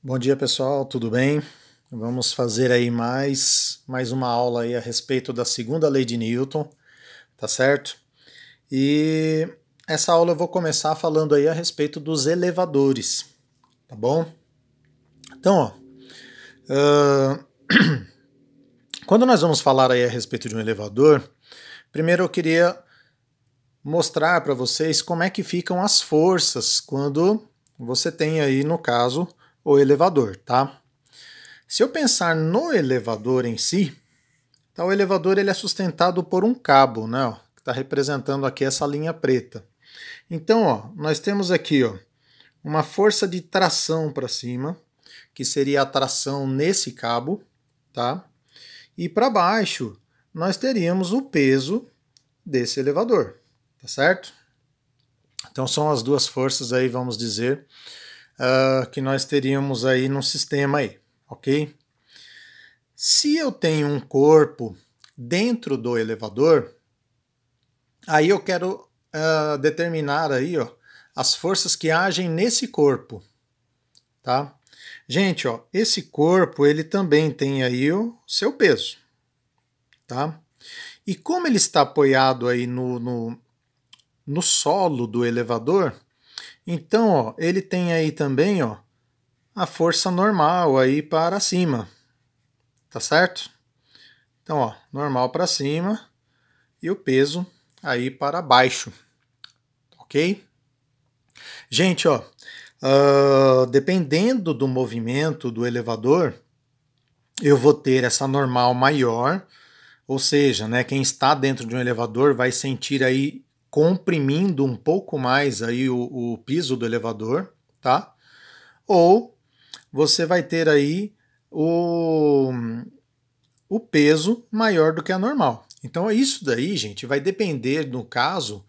Bom dia, pessoal, tudo bem? Vamos fazer aí mais uma aula aí a respeito da segunda lei de Newton, tá certo? E essa aula eu vou começar falando aí a respeito dos elevadores, tá bom? Então, ó, ah, quando nós vamos falar aí a respeito de um elevador, primeiro eu queria mostrar para vocês como é que ficam as forças quando você tem aí, no caso, o elevador, tá? Se eu pensar no elevador em si, tá, o elevador ele é sustentado por um cabo, né, ó, que está representando aqui essa linha preta. Então, ó, nós temos aqui, ó, uma força de tração para cima, que seria a tração nesse cabo, tá? E para baixo nós teríamos o peso desse elevador, tá certo? Então são as duas forças aí, vamos dizer, que nós teríamos aí no sistema aí, ok? Se eu tenho um corpo dentro do elevador, aí eu quero determinar aí, ó, as forças que agem nesse corpo, tá? Gente, ó, esse corpo ele também tem aí o seu peso, tá? E como ele está apoiado aí no solo do elevador, então, ó, ele tem aí também, ó, a força normal aí para cima, tá certo? Então, ó, normal para cima e o peso aí para baixo, ok? Gente, ó, dependendo do movimento do elevador, eu vou ter essa normal maior, ou seja, né, quem está dentro de um elevador vai sentir aí comprimindo um pouco mais aí o piso do elevador, tá? Ou você vai ter aí o peso maior do que a normal. Então isso daí, gente, vai depender, no caso,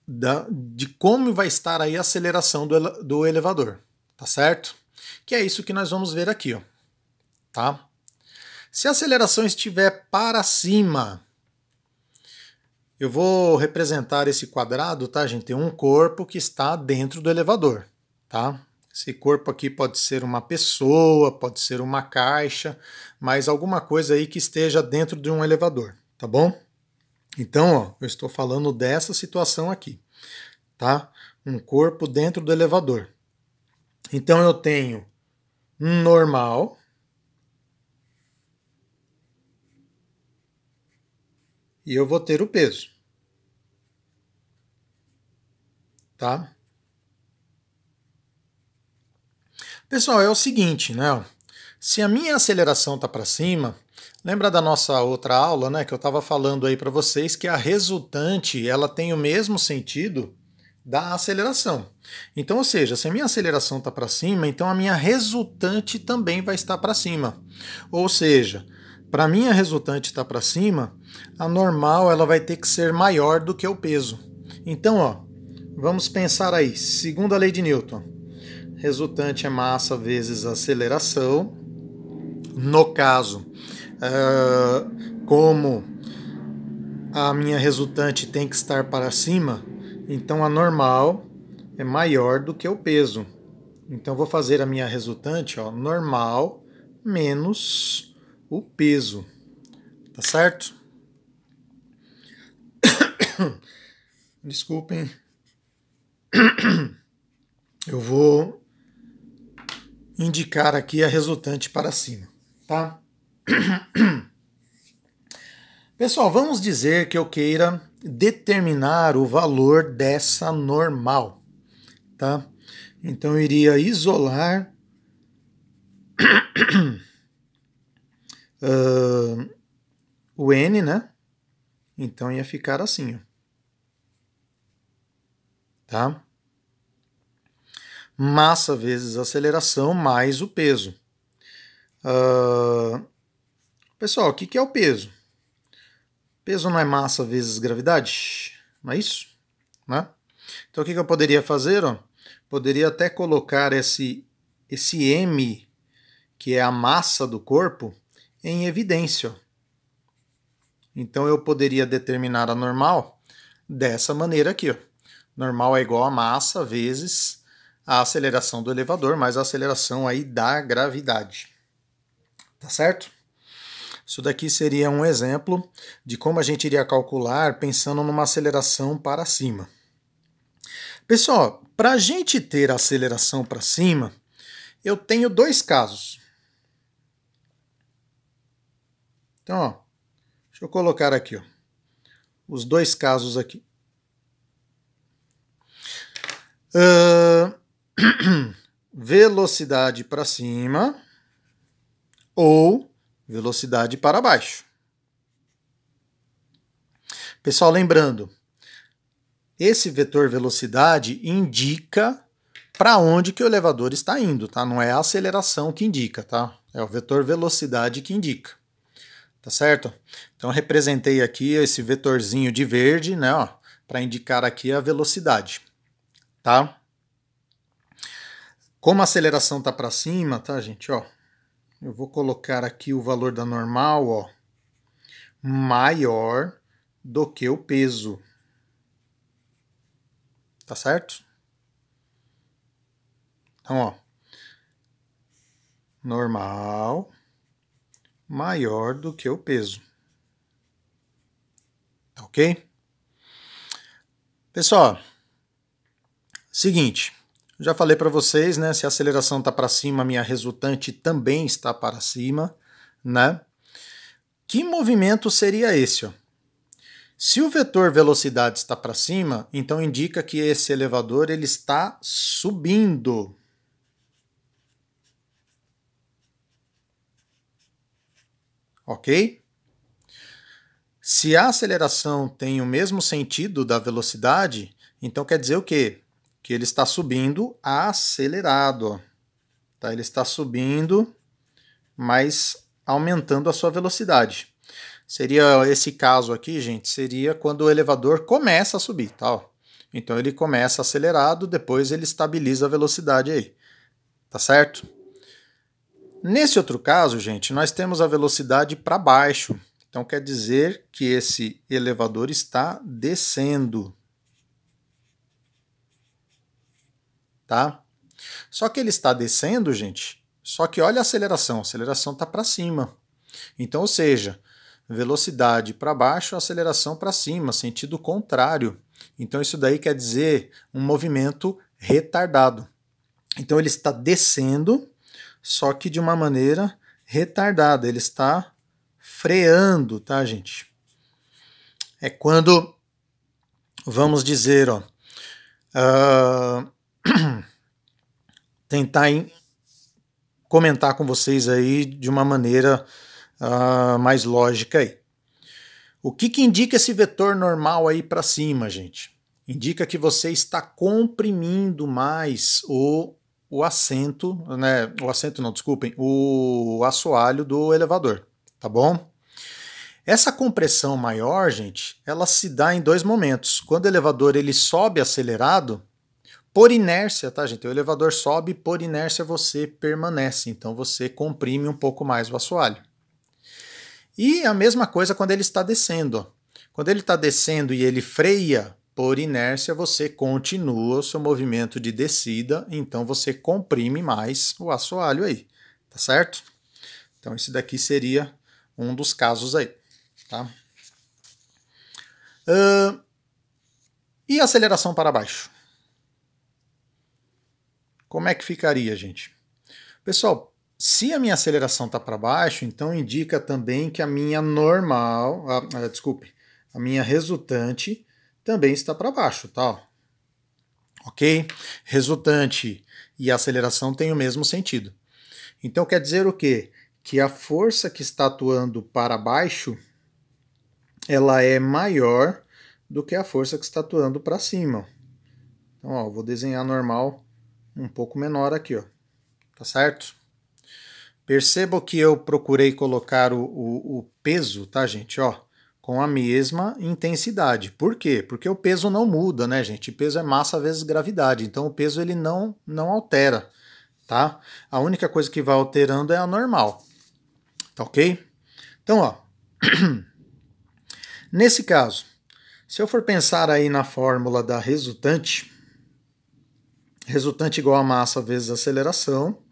de como vai estar aí a aceleração do elevador, tá certo? Que é isso que nós vamos ver aqui, ó, tá? Se a aceleração estiver para cima, eu vou representar esse quadrado, tá, gente? Tem um corpo que está dentro do elevador, tá? Esse corpo aqui pode ser uma pessoa, pode ser uma caixa, mas alguma coisa aí que esteja dentro de um elevador, tá bom? Então, ó, eu estou falando dessa situação aqui, tá? Um corpo dentro do elevador. Então eu tenho um normal e eu vou ter o peso, tá? Pessoal, é o seguinte, né? Se a minha aceleração está para cima, lembra da nossa outra aula, né, que eu estava falando aí para vocês que a resultante ela tem o mesmo sentido da aceleração. Então, ou seja, se a minha aceleração está para cima, então a minha resultante também vai estar para cima. Ou seja, para a minha resultante estar para cima, a normal ela vai ter que ser maior do que o peso. Então, ó, vamos pensar aí, segunda lei de Newton. Resultante é massa vezes aceleração. No caso, como a minha resultante tem que estar para cima, então a normal é maior do que o peso. Então vou fazer a minha resultante, ó, normal menos o peso, tá certo? Desculpem, eu vou indicar aqui a resultante para cima, tá? Pessoal, vamos dizer que eu queira determinar o valor dessa normal, tá? Então eu iria isolar o n, né? Então ia ficar assim, ó, tá? Massa vezes aceleração mais o peso. Pessoal, o que é o peso? Peso não é massa vezes gravidade? Não é isso? Né? Então o que eu poderia fazer? Ó? Poderia até colocar esse m, que é a massa do corpo, em evidência. Então eu poderia determinar a normal dessa maneira aqui. Ó. Normal é igual a massa vezes a aceleração do elevador mais a aceleração aí da gravidade. Tá certo? Isso daqui seria um exemplo de como a gente iria calcular pensando numa aceleração para cima. Pessoal, para a gente ter a aceleração para cima, eu tenho dois casos. Então, ó, deixa eu colocar aqui, ó, os dois casos aqui. Velocidade para cima ou velocidade para baixo. Pessoal, lembrando, esse vetor velocidade indica para onde que o elevador está indo, tá? Não é a aceleração que indica, tá? É o vetor velocidade que indica. Tá certo? Então representei aqui esse vetorzinho de verde, né, ó, para indicar aqui a velocidade, tá? Como a aceleração tá para cima, tá, gente, ó? Eu vou colocar aqui o valor da normal, ó, maior do que o peso. Tá certo? Então, ó, normal maior do que o peso. Tá ok? Pessoal, seguinte, já falei para vocês, né, se a aceleração tá para cima, a minha resultante também está para cima, né? Que movimento seria esse, ó? Se o vetor velocidade está para cima, então indica que esse elevador ele está subindo. Ok? Se a aceleração tem o mesmo sentido da velocidade, então quer dizer o quê? Que ele está subindo acelerado. Ó. Tá? Ele está subindo, mas aumentando a sua velocidade. Seria esse caso aqui, gente, seria quando o elevador começa a subir, tá? Então ele começa acelerado, depois ele estabiliza a velocidade aí, tá certo? Nesse outro caso, gente, nós temos a velocidade para baixo, então quer dizer que esse elevador está descendo, tá? Só que ele está descendo, gente, só que olha a aceleração está para cima, então, ou seja, velocidade para baixo, aceleração para cima, sentido contrário. Então isso daí quer dizer um movimento retardado. Então ele está descendo, só que de uma maneira retardada. Ele está freando, tá, gente? É quando, vamos dizer, ó, tentar comentar com vocês aí de uma maneira mais lógica aí. O que indica esse vetor normal aí para cima, gente? Indica que você está comprimindo mais o assento, né? O assento não, desculpem, o assoalho do elevador, tá bom? Essa compressão maior, gente, ela se dá em dois momentos. Quando o elevador ele sobe acelerado, por inércia, tá, gente? O elevador sobe, por inércia você permanece, então você comprime um pouco mais o assoalho. E a mesma coisa quando ele está descendo. Quando ele está descendo e ele freia, por inércia você continua o seu movimento de descida, então você comprime mais o assoalho aí, tá certo? Então esse daqui seria um dos casos aí, tá? E aceleração para baixo? Como é que ficaria, gente? Pessoal, se a minha aceleração está para baixo, então indica também que a minha normal, a minha resultante também está para baixo, tá? Ok? Resultante e aceleração têm o mesmo sentido. Então quer dizer o quê? Que a força que está atuando para baixo, ela é maior do que a força que está atuando para cima. Então, ó, vou desenhar normal um pouco menor aqui, ó. Tá certo? Percebam que eu procurei colocar o peso, tá, gente? Ó, com a mesma intensidade. Por quê? Porque o peso não muda, né, gente? O peso é massa vezes gravidade, então o peso ele não altera, tá? A única coisa que vai alterando é a normal, tá ok? Então, ó, nesse caso, se eu for pensar aí na fórmula da resultante, resultante igual a massa vezes aceleração.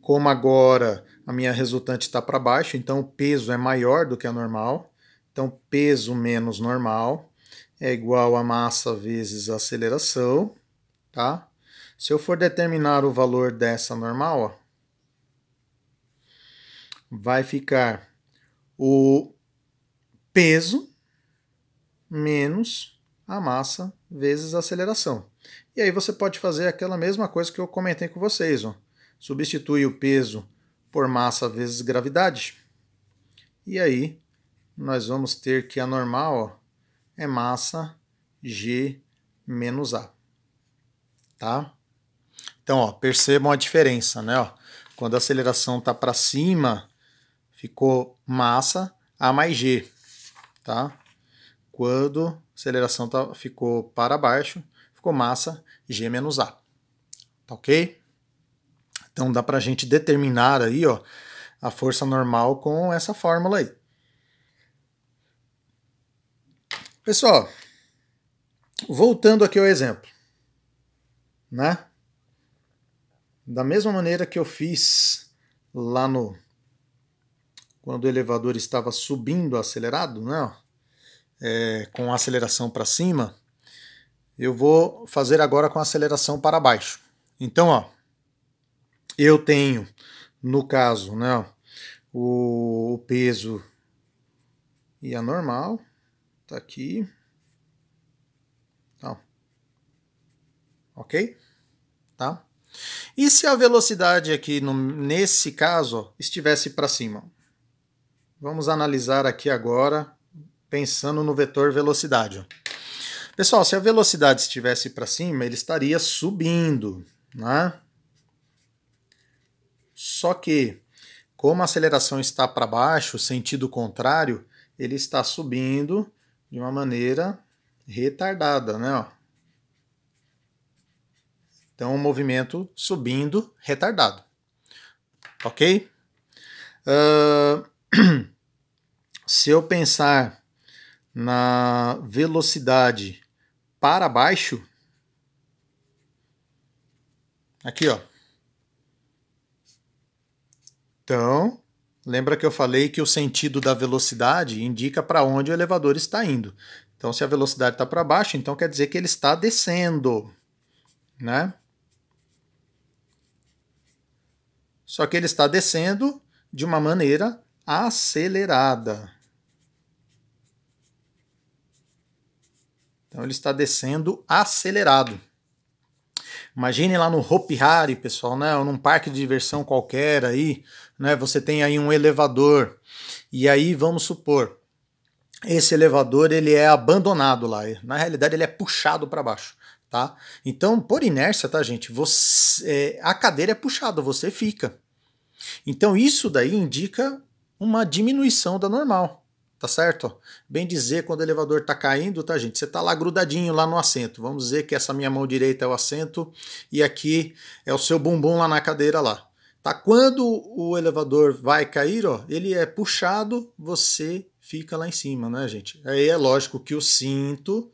Como agora a minha resultante está para baixo, então o peso é maior do que a normal. Então, peso menos normal é igual a massa vezes a aceleração, tá? Se eu for determinar o valor dessa normal, ó, vai ficar o peso menos a massa vezes a aceleração. E aí você pode fazer aquela mesma coisa que eu comentei com vocês, ó. Substitui o peso por massa vezes gravidade. E aí nós vamos ter que a normal, ó, é massa G menos A. Tá? Então, ó, percebam a diferença, né? Ó, quando a aceleração está para cima, ficou massa A mais G. Tá? Quando a aceleração ficou para baixo, ficou massa G menos A. Tá ok? Então dá para a gente determinar aí, ó, a força normal com essa fórmula aí. Pessoal, voltando aqui ao exemplo, né? Da mesma maneira que eu fiz lá quando o elevador estava subindo acelerado, né? Com a aceleração para cima, eu vou fazer agora com a aceleração para baixo. Então, ó, eu tenho, no caso, né, o peso e a normal, tá aqui. Então, ok? Tá? E se a velocidade aqui, nesse caso, ó, estivesse para cima? Vamos analisar aqui agora, pensando no vetor velocidade. Ó. Pessoal, se a velocidade estivesse para cima, ele estaria subindo, né? Só que, como a aceleração está para baixo, sentido contrário, ele está subindo de uma maneira retardada, né? Ó. Então, o movimento subindo retardado. Ok? Se eu pensar na velocidade para baixo, aqui, ó. Então, lembra que eu falei que o sentido da velocidade indica para onde o elevador está indo. Então, se a velocidade está para baixo, então quer dizer que ele está descendo, né? Só que ele está descendo de uma maneira acelerada. Então ele está descendo acelerado. Imagine lá no Hopi Hari, pessoal, né? Ou num parque de diversão qualquer aí, né? Você tem aí um elevador. E aí, vamos supor, esse elevador ele é abandonado lá. Na realidade, ele é puxado para baixo. Tá? Então, por inércia, tá, gente? A cadeira é puxada, você fica. Então, isso daí indica uma diminuição da normal, tá certo? Bem dizer, quando o elevador tá caindo, tá, gente? Você tá lá grudadinho lá no assento. Vamos dizer que essa minha mão direita é o assento e aqui é o seu bumbum lá na cadeira lá. Tá? Quando o elevador vai cair, ó, ele é puxado, você fica lá em cima, né, gente? Aí é lógico que o cinto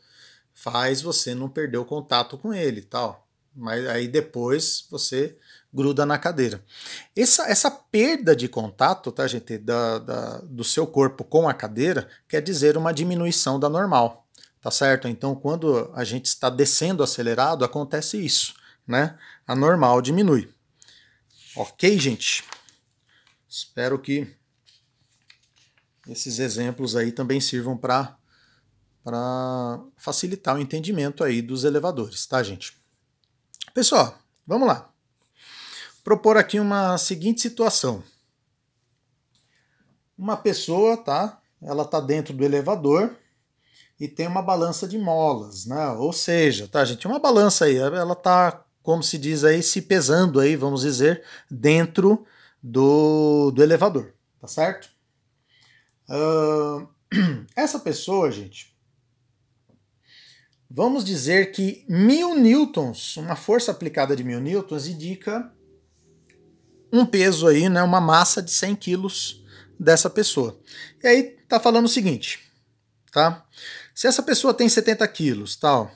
faz você não perder o contato com ele, tal. Mas aí depois você gruda na cadeira. Essa perda de contato, tá, gente, do seu corpo com a cadeira, quer dizer uma diminuição da normal, tá certo? Então, quando a gente está descendo acelerado, acontece isso, né? A normal diminui. Ok, gente? Espero que esses exemplos aí também sirvam para facilitar o entendimento aí dos elevadores, tá, gente? Pessoal, vamos lá. Propor aqui uma seguinte situação. Uma pessoa, tá? Ela tá dentro do elevador e tem uma balança de molas, né? Ou seja, tá, gente? Uma balança aí, ela tá, como se diz aí, se pesando aí, vamos dizer, dentro do elevador, tá certo? Essa pessoa, gente, vamos dizer que 1000 newtons, uma força aplicada de 1000 newtons, indica um peso aí, né, uma massa de 100 quilos dessa pessoa. E aí tá falando o seguinte, tá? Se essa pessoa tem 70 quilos, tal,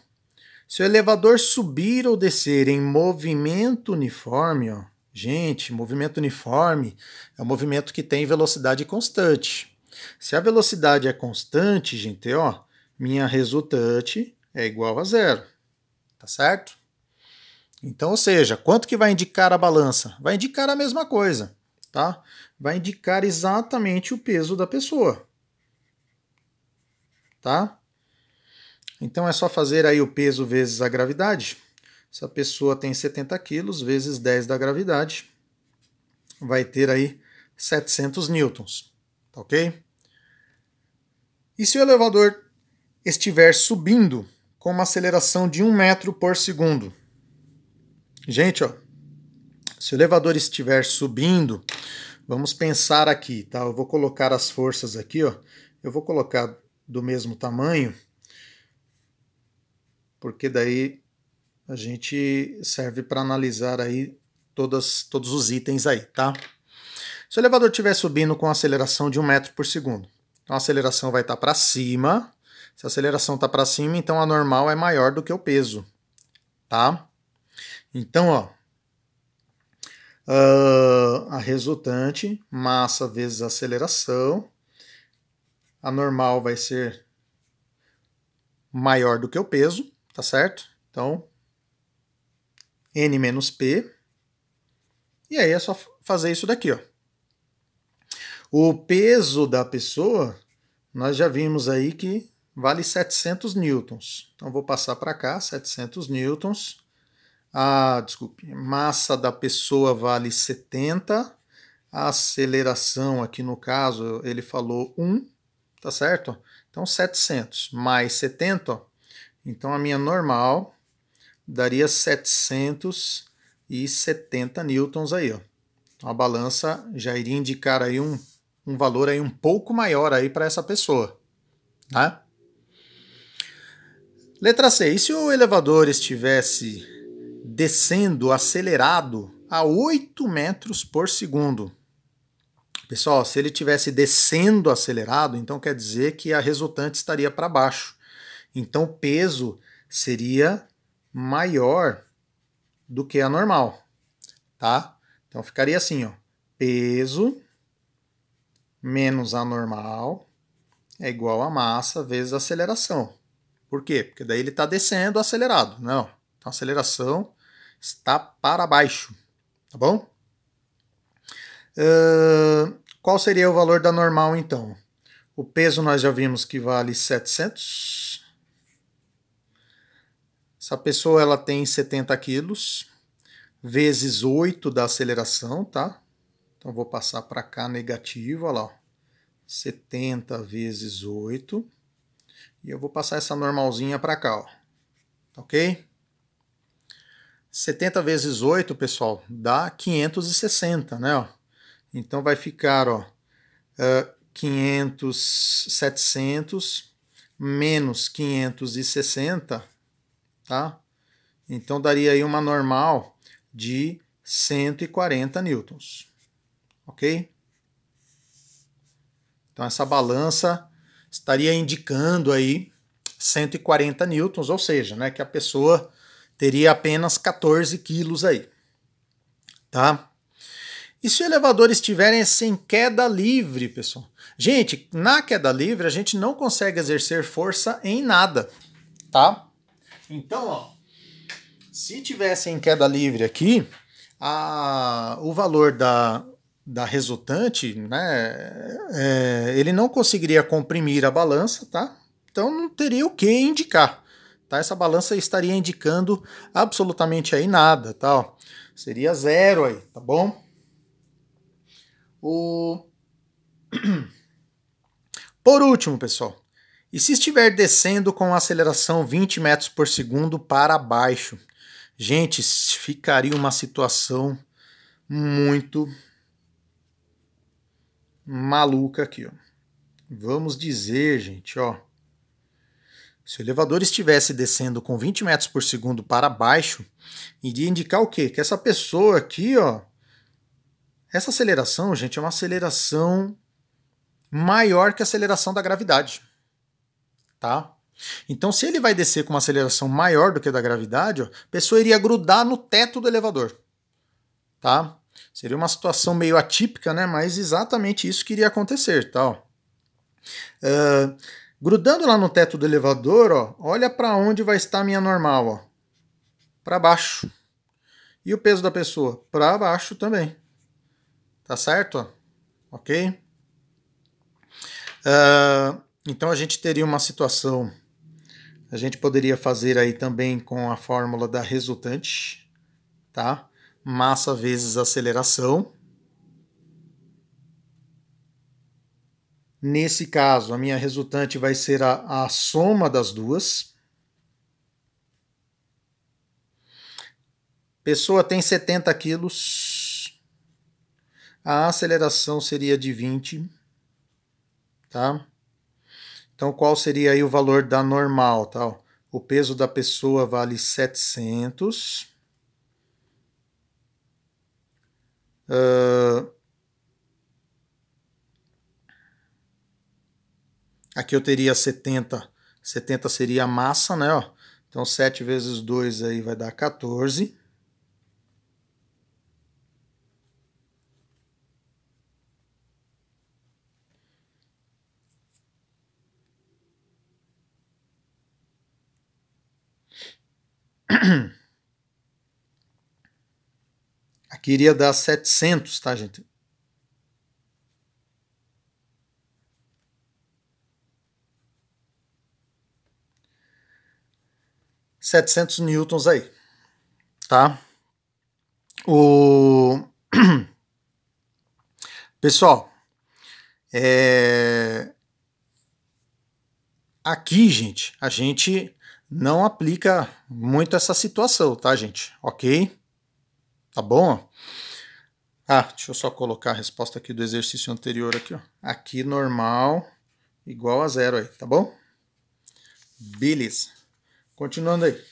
Se o elevador subir ou descer em movimento uniforme, ó, gente, movimento uniforme é um movimento que tem velocidade constante. Se a velocidade é constante, gente, ó, minha resultante é igual a zero, tá certo? Então, ou seja, quanto que vai indicar a balança? Vai indicar a mesma coisa, tá? Vai indicar exatamente o peso da pessoa, tá? Então é só fazer aí o peso vezes a gravidade. Se a pessoa tem 70 quilos, vezes 10 da gravidade, vai ter aí 700 newtons, tá ok? E se o elevador estiver subindo com uma aceleração de 1 metro por segundo? Gente, ó, se o elevador estiver subindo, vamos pensar aqui, tá? Eu vou colocar as forças aqui, ó. Eu vou colocar do mesmo tamanho, porque daí a gente serve para analisar aí todos os itens aí, tá? Se o elevador estiver subindo com aceleração de 1 metro por segundo, então a aceleração vai estar para cima. Se a aceleração está para cima, então a normal é maior do que o peso, tá? Então, ó, a resultante, massa vezes aceleração, a normal vai ser maior do que o peso, tá certo? Então, N menos P. E aí é só fazer isso daqui, ó. O peso da pessoa, nós já vimos aí que vale 700 newtons. Então, vou passar para cá, 700 newtons. Desculpe, massa da pessoa vale 70. A aceleração aqui no caso, ele falou 1, tá certo? Então, 700 mais 70, ó. Então, a minha normal daria 770 newtons aí, ó. Então, a balança já iria indicar aí um valor aí um pouco maior aí para essa pessoa, tá? Letra C. E se o elevador estivesse descendo acelerado a 8 metros por segundo? Pessoal, se ele estivesse descendo acelerado, então quer dizer que a resultante estaria para baixo. Então o peso seria maior do que a normal, tá? Então ficaria assim, ó, peso menos a normal é igual a massa vezes a aceleração. Por quê? Porque daí ele está descendo acelerado, não? Então a aceleração está para baixo, tá bom? Qual seria o valor da normal, então? O peso nós já vimos que vale 700. Essa pessoa ela tem 70 quilos, vezes 8 da aceleração, tá? Então vou passar para cá negativo, olha lá. 70 vezes 8. E eu vou passar essa normalzinha para cá, ó. Tá ok? 70 vezes 8, pessoal, dá 560, né? Ó. Então vai ficar, ó, 700 menos 560, tá? Então daria aí uma normal de 140 newtons, ok? Então essa balança estaria indicando aí 140 newtons, ou seja, né, que a pessoa teria apenas 14 quilos aí, tá? E se o elevador estiver sem queda livre, pessoal? Gente, na queda livre a gente não consegue exercer força em nada, tá? Então, ó, se tivesse em queda livre aqui, o valor da resultante, né, ele não conseguiria comprimir a balança, tá? Então não teria o que indicar, tá? Essa balança estaria indicando absolutamente aí nada, tá? Ó, seria zero aí, tá bom? Por último, pessoal, e se estiver descendo com aceleração 20 metros por segundo para baixo? Gente, ficaria uma situação muito maluca aqui, ó. Vamos dizer, gente, ó, se o elevador estivesse descendo com 20 metros por segundo para baixo, iria indicar o quê? Que essa pessoa aqui, ó, essa aceleração, gente, é uma aceleração maior que a aceleração da gravidade, tá? Então, se ele vai descer com uma aceleração maior do que a da gravidade, ó, a pessoa iria grudar no teto do elevador. Tá? Seria uma situação meio atípica, né? Mas exatamente isso que iria acontecer. Tá? Grudando lá no teto do elevador, ó, olha para onde vai estar a minha normal. Para baixo. E o peso da pessoa? Para baixo também. Tá certo? Ó? Ok? Então a gente teria uma situação, a gente poderia fazer aí também com a fórmula da resultante, tá? Massa vezes aceleração. Nesse caso, a minha resultante vai ser a soma das duas. Pessoa tem 70 quilos, a aceleração seria de 20, tá? Então, qual seria aí o valor da normal, tá? O peso da pessoa vale 700. Aqui eu teria 70. 70 seria a massa, né? Ó. Então, 7 vezes 2 aí vai dar 14. Aqui iria dar 700, tá, gente? newtons aí, tá? Pessoal, aqui, gente, a gente não aplica muito essa situação, tá, gente? Ok? Tá bom? Deixa eu só colocar a resposta aqui do exercício anterior aqui, ó. Aqui normal igual a 0 aí, tá bom? Beleza. Continuando aí.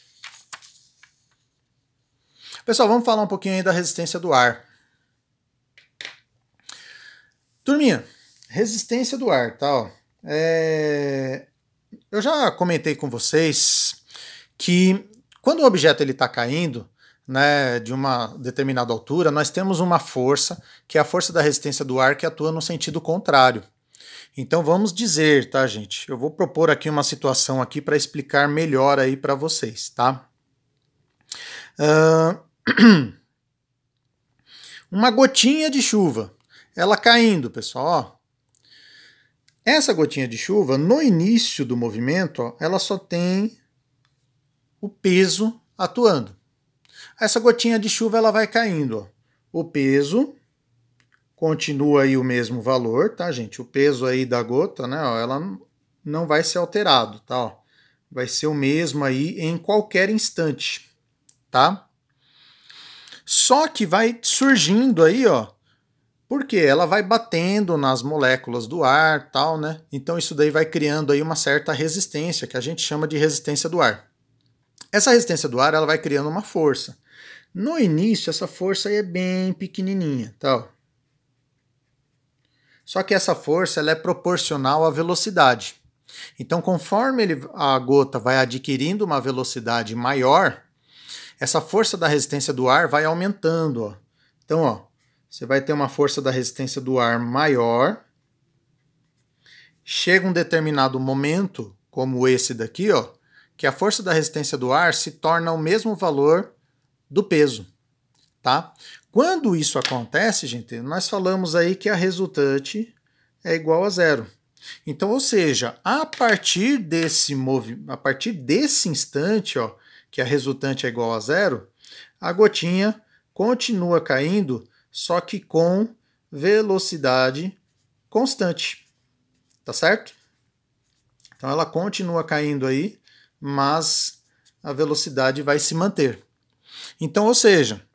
Pessoal, vamos falar um pouquinho aí da resistência do ar. Turminha, resistência do ar, tá? Ó. Eu já comentei com vocês que quando o objeto está caindo, né, de uma determinada altura, nós temos uma força, que é a força da resistência do ar, que atua no sentido contrário. Então vamos dizer, tá, gente? Eu vou propor aqui uma situação aqui para explicar melhor aí para vocês, tá? Uma gotinha de chuva, ela caindo, pessoal, ó. Essa gotinha de chuva, no início do movimento, ó, ela só tem o peso atuando. Essa gotinha de chuva ela vai caindo. Ó. O peso continua aí o mesmo valor, tá, gente? O peso aí da gota, né, ó, ela não vai ser alterado, tá? Ó. Vai ser o mesmo aí em qualquer instante, tá? Só que vai surgindo aí, ó, porque ela vai batendo nas moléculas do ar, tal, né? Então isso daí vai criando aí uma certa resistência, que a gente chama de resistência do ar. Essa resistência do ar, ela vai criando uma força. No início, essa força aí é bem pequenininha, tá? Só que essa força ela é proporcional à velocidade. Então, conforme a gota vai adquirindo uma velocidade maior, essa força da resistência do ar vai aumentando. Ó. Então, ó, você vai ter uma força da resistência do ar maior. Chega um determinado momento, como esse daqui, ó, que a força da resistência do ar se torna o mesmo valor do peso, tá? Quando isso acontece, gente, nós falamos aí que a resultante é igual a 0. Então, ou seja, a partir desse instante, ó, que a resultante é igual a 0, a gotinha continua caindo, só que com velocidade constante, tá certo? Então ela continua caindo aí, mas a velocidade vai se manter. Então, ou seja,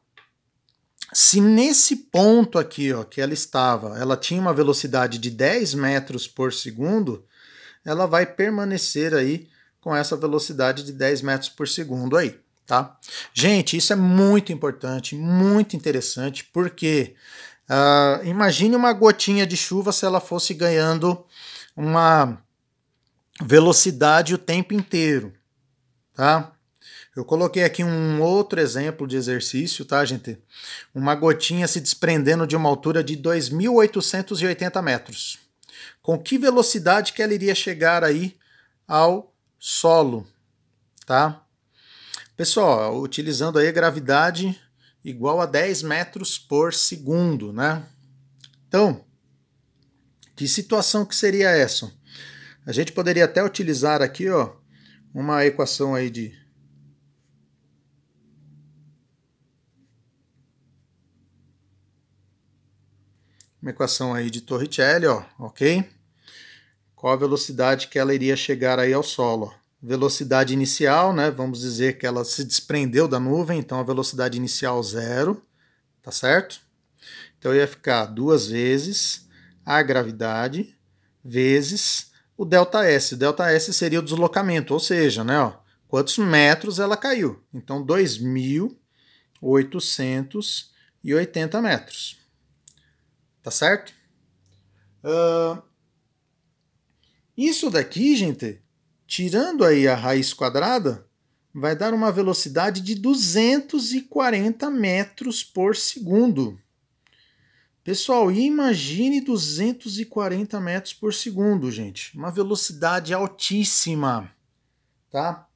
se nesse ponto aqui, ó, que ela tinha uma velocidade de 10 metros por segundo, ela vai permanecer aí com essa velocidade de 10 metros por segundo aí, tá? Gente, isso é muito importante, muito interessante, porque imagine uma gotinha de chuva se ela fosse ganhando uma velocidade o tempo inteiro, tá? Eu coloquei aqui um outro exemplo de exercício, tá, gente? Uma gotinha se desprendendo de uma altura de 2.880 metros. Com que velocidade que ela iria chegar aí ao solo, tá? Pessoal, utilizando aí a gravidade igual a 10 metros por segundo, né? Então, que situação que seria essa? A gente poderia até utilizar aqui, ó, uma equação aí de Torricelli, ó, ok? Qual a velocidade que ela iria chegar aí ao solo? Velocidade inicial, né? Vamos dizer que ela se desprendeu da nuvem, então a velocidade inicial 0, tá certo? Então ia ficar 2 vezes a gravidade vezes o ΔS. O ΔS seria o deslocamento, ou seja, né, ó, quantos metros ela caiu. Então 2.880 metros. Tá certo? Isso daqui, gente, tirando aí a raiz quadrada, vai dar uma velocidade de 240 metros por segundo. Pessoal, imagine 240 metros por segundo, gente. Uma velocidade altíssima, tá?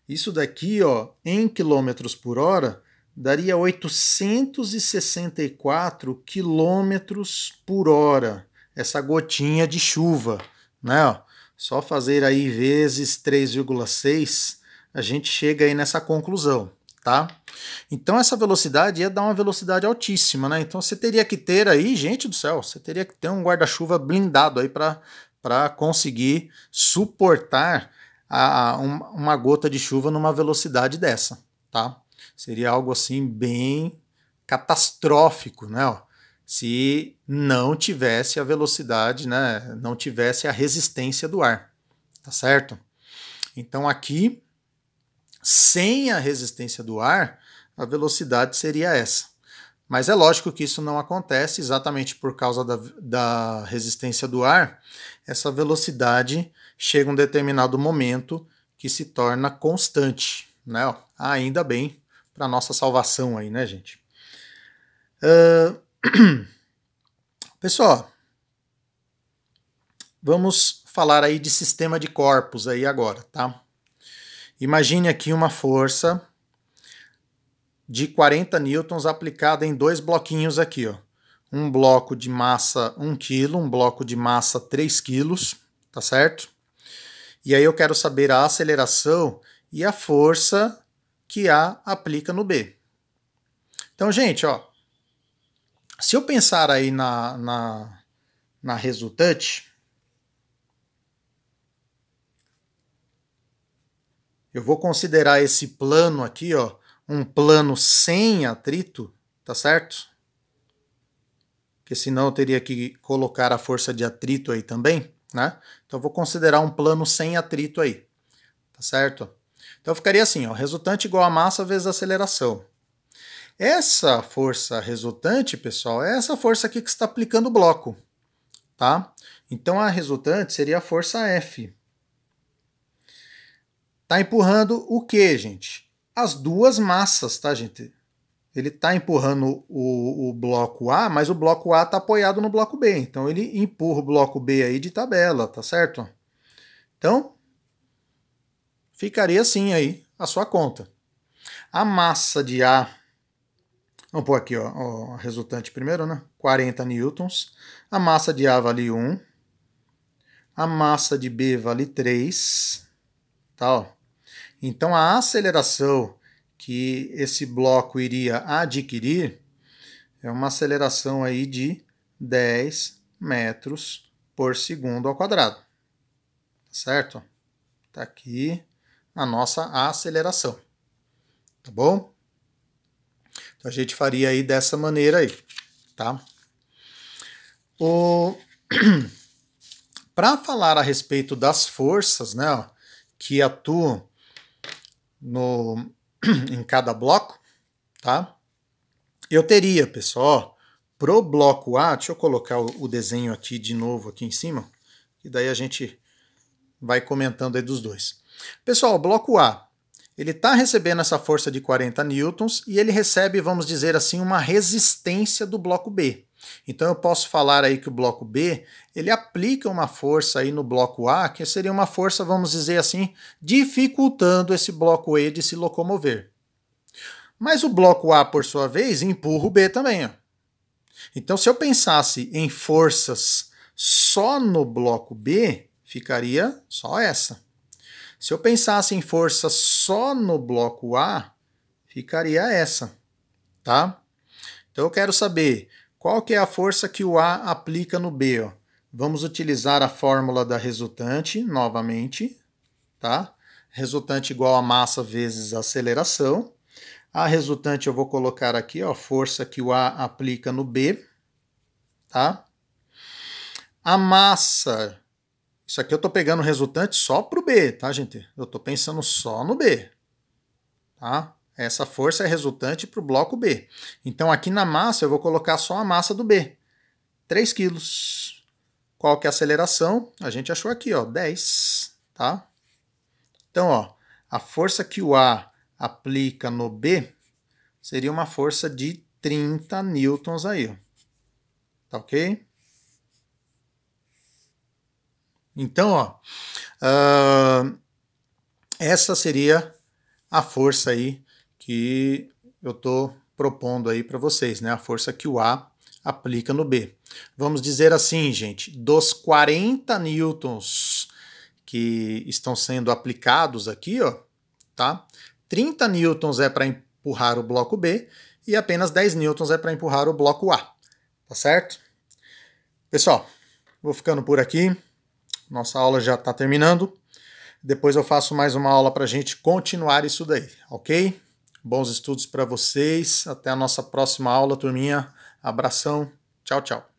Isso daqui, ó, em quilômetros por hora, daria 864 quilômetros por hora. Essa gotinha de chuva, né? Ó, só fazer aí vezes 3,6, a gente chega aí nessa conclusão, tá? Então essa velocidade ia dar uma velocidade altíssima, né? Então você teria que ter aí, gente do céu, você teria que ter um guarda-chuva blindado aí para conseguir suportar uma gota de chuva numa velocidade dessa, tá? Seria algo assim bem catastrófico, né? Ó, se não tivesse a velocidade, né? Não tivesse a resistência do ar, tá certo? Então aqui, sem a resistência do ar, a velocidade seria essa. Mas é lógico que isso não acontece exatamente por causa da resistência do ar. Essa velocidade chega a um determinado momento que se torna constante, né? Ó, ainda bem para nossa salvação aí, né, gente? Pessoal, vamos falar aí de sistema de corpos aí agora, tá? Imagine aqui uma força de 40 newtons aplicada em 2 bloquinhos aqui, ó. Um bloco de massa 1 kg, um bloco de massa 3 kg, tá certo? E aí eu quero saber a aceleração e a força que A aplica no B. Então, gente, ó, se eu pensar aí na resultante, eu vou considerar esse plano aqui, ó, um plano sem atrito, tá certo? Porque senão eu teria que colocar a força de atrito aí também, né? Então eu vou considerar um plano sem atrito aí, tá certo? Então ficaria assim, ó, resultante igual a massa vezes a aceleração. Essa força resultante, pessoal, é essa força aqui que está aplicando o bloco, tá? Então a resultante seria a força F. Tá empurrando o quê, gente? As duas massas, tá, gente? Ele está empurrando o bloco A, mas o bloco A está apoiado no bloco B. Então ele empurra o bloco B aí de tabela, tá certo? Então, ficaria assim aí a sua conta. A massa de A, vamos pôr aqui, ó, a resultante primeiro, né? 40 newtons. A massa de A vale 1. A massa de B vale 3. Tá, ó. Então a aceleração que esse bloco iria adquirir é uma aceleração aí de 10 metros por segundo ao quadrado. Certo? Tá aqui a nossa aceleração. Tá bom? Então a gente faria aí dessa maneira aí, tá? Para falar a respeito das forças, né, ó, que atuam em cada bloco, tá? Eu teria, pessoal, pro bloco A, deixa eu colocar o desenho aqui de novo aqui em cima, e daí a gente vai comentando aí dos dois. Pessoal, o bloco A, ele está recebendo essa força de 40 newtons e ele recebe, vamos dizer assim, uma resistência do bloco B. Então eu posso falar aí que o bloco B, ele aplica uma força aí no bloco A, que seria uma força, vamos dizer assim, dificultando esse bloco E de se locomover. Mas o bloco A, por sua vez, empurra o B também. Ó. Então se eu pensasse em forças só no bloco B, ficaria só essa. Se eu pensasse em força só no bloco A, ficaria essa, tá? Então eu quero saber qual que é a força que o A aplica no B. Ó. Vamos utilizar a fórmula da resultante novamente, tá? Resultante igual a massa vezes a aceleração. A resultante eu vou colocar aqui, ó, força que o A aplica no B, tá? A massa... Isso aqui eu estou pegando o resultante só para o B, tá, gente? Eu estou pensando só no B, tá? Essa força é resultante para o bloco B. Então, aqui na massa, eu vou colocar só a massa do B. 3 quilos. Qual que é a aceleração? A gente achou aqui, ó, 10, tá? Então, ó, a força que o A aplica no B seria uma força de 30 newtons aí, ó. Tá ok? Então, ó, essa seria a força aí que eu estou propondo aí para vocês, né? A força que o A aplica no B. Vamos dizer assim, gente, dos 40 newtons que estão sendo aplicados aqui, ó, tá? 30 newtons é para empurrar o bloco B e apenas 10 newtons é para empurrar o bloco A, tá certo? Pessoal, vou ficando por aqui. Nossa aula já está terminando. Depois eu faço mais uma aula para a gente continuar isso daí, ok? Bons estudos para vocês. Até a nossa próxima aula, turminha. Abração. Tchau, tchau.